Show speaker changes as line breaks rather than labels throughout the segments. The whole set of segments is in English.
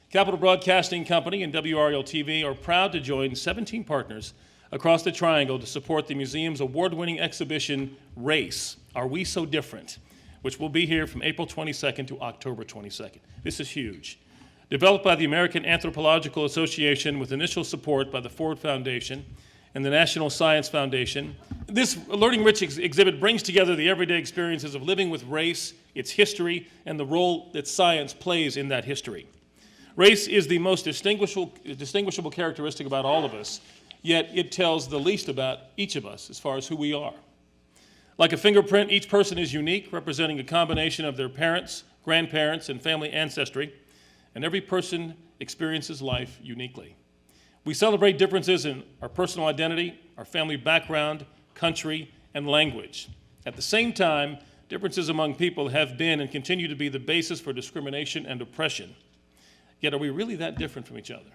Capital Broadcasting Company and WRL-TV are proud to join 17 partners across the Triangle to support the museum's award-winning exhibition, Race, Are We So Different?, which will be here from April 22nd to October 22nd. This is huge. Developed by the American Anthropological Association with initial support by the Ford Foundation and the National Science Foundation, this Learning Rich exhibit brings together the everyday experiences of living with race, its history, and the role that science plays in that history. Race is the most distinguishable characteristic about all of us, yet it tells the least about each of us as far as who we are. Like a fingerprint, each person is unique, representing a combination of their parents, grandparents, and family ancestry, and every person experiences life uniquely. We celebrate differences in our personal identity, our family background, country, and language. At the same time, differences among people have been and continue to be the basis for discrimination and oppression. Yet are we really that different from each other?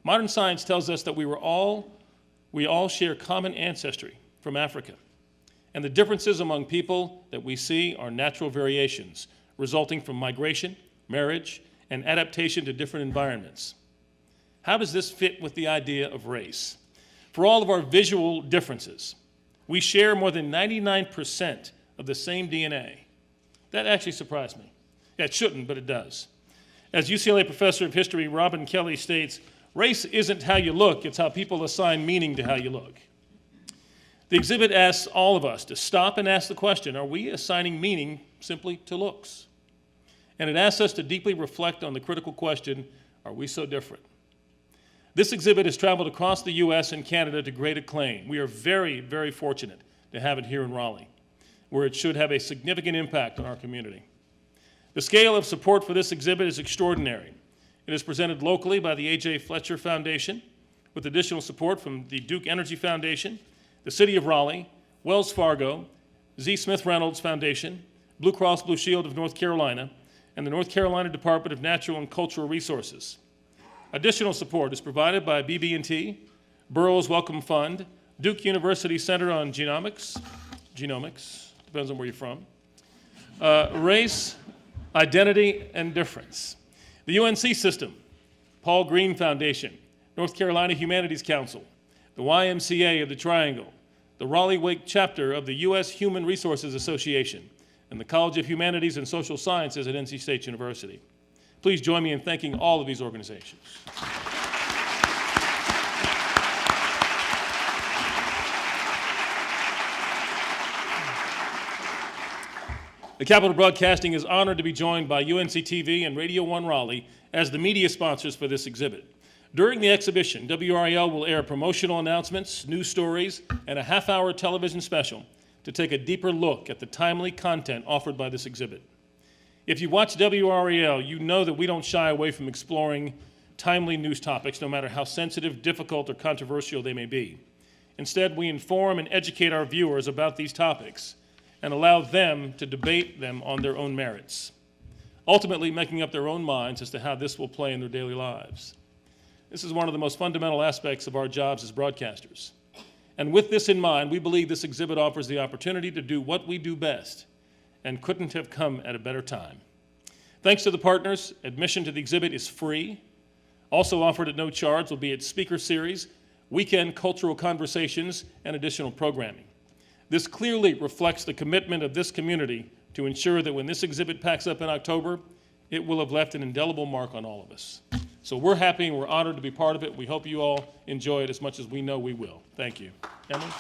Modern science tells us that we all share common ancestry from Africa. And the differences among people that we see are natural variations resulting from migration, marriage, and adaptation to different environments. How does this fit with the idea of race? For all of our visual differences, we share more than 99% of the same DNA. That actually surprised me. Yeah, it shouldn't, but it does. As UCLA professor of history Robin Kelly states, race isn't how you look, it's how people assign meaning to how you look. The exhibit asks all of us to stop and ask the question, are we assigning meaning simply to looks? And it asks us to deeply reflect on the critical question, are we so different? This exhibit has traveled across the US and Canada to great acclaim. We are very, very fortunate to have it here in Raleigh, where it should have a significant impact on our community. The scale of support for this exhibit is extraordinary. It is presented locally by the A.J. Fletcher Foundation, with additional support from the Duke Energy Foundation, the City of Raleigh, Wells Fargo, Z. Smith Reynolds Foundation, Blue Cross Blue Shield of North Carolina, and the North Carolina Department of Natural and Cultural Resources. Additional support is provided by BB&T, Burroughs Wellcome Fund, Duke University Center on Genomics, depends on where you're from, Race, Identity, and Difference, the UNC System, Paul Green Foundation, North Carolina Humanities Council, the YMCA of the Triangle, the Raleigh-Wake chapter of the U.S. Human Resources Association, and the College of Humanities and Social Sciences at NC State University. Please join me in thanking all of these organizations. The Capital Broadcasting is honored to be joined by UNC TV and Radio 1 Raleigh as the media sponsors for this exhibit. During the exhibition, WRAL will air promotional announcements, news stories, and a half-hour television special to take a deeper look at the timely content offered by this exhibit. If you watch WRAL, you know that we don't shy away from exploring timely news topics, no matter how sensitive, difficult, or controversial they may be. Instead, we inform and educate our viewers about these topics and allow them to debate them on their own merits, ultimately making up their own minds as to how this will play in their daily lives. This is one of the most fundamental aspects of our jobs as broadcasters. And with this in mind, we believe this exhibit offers the opportunity to do what we do best and couldn't have come at a better time. Thanks to the partners, admission to the exhibit is free. Also offered at no charge will be its speaker series, weekend cultural conversations, and additional programming. This clearly reflects the commitment of this community to ensure that when this exhibit packs up in October, it will have left an indelible mark on all of us. So we're happy and we're honored to be part of it. We hope you all enjoy it as much as we know we will. Thank you. Emily?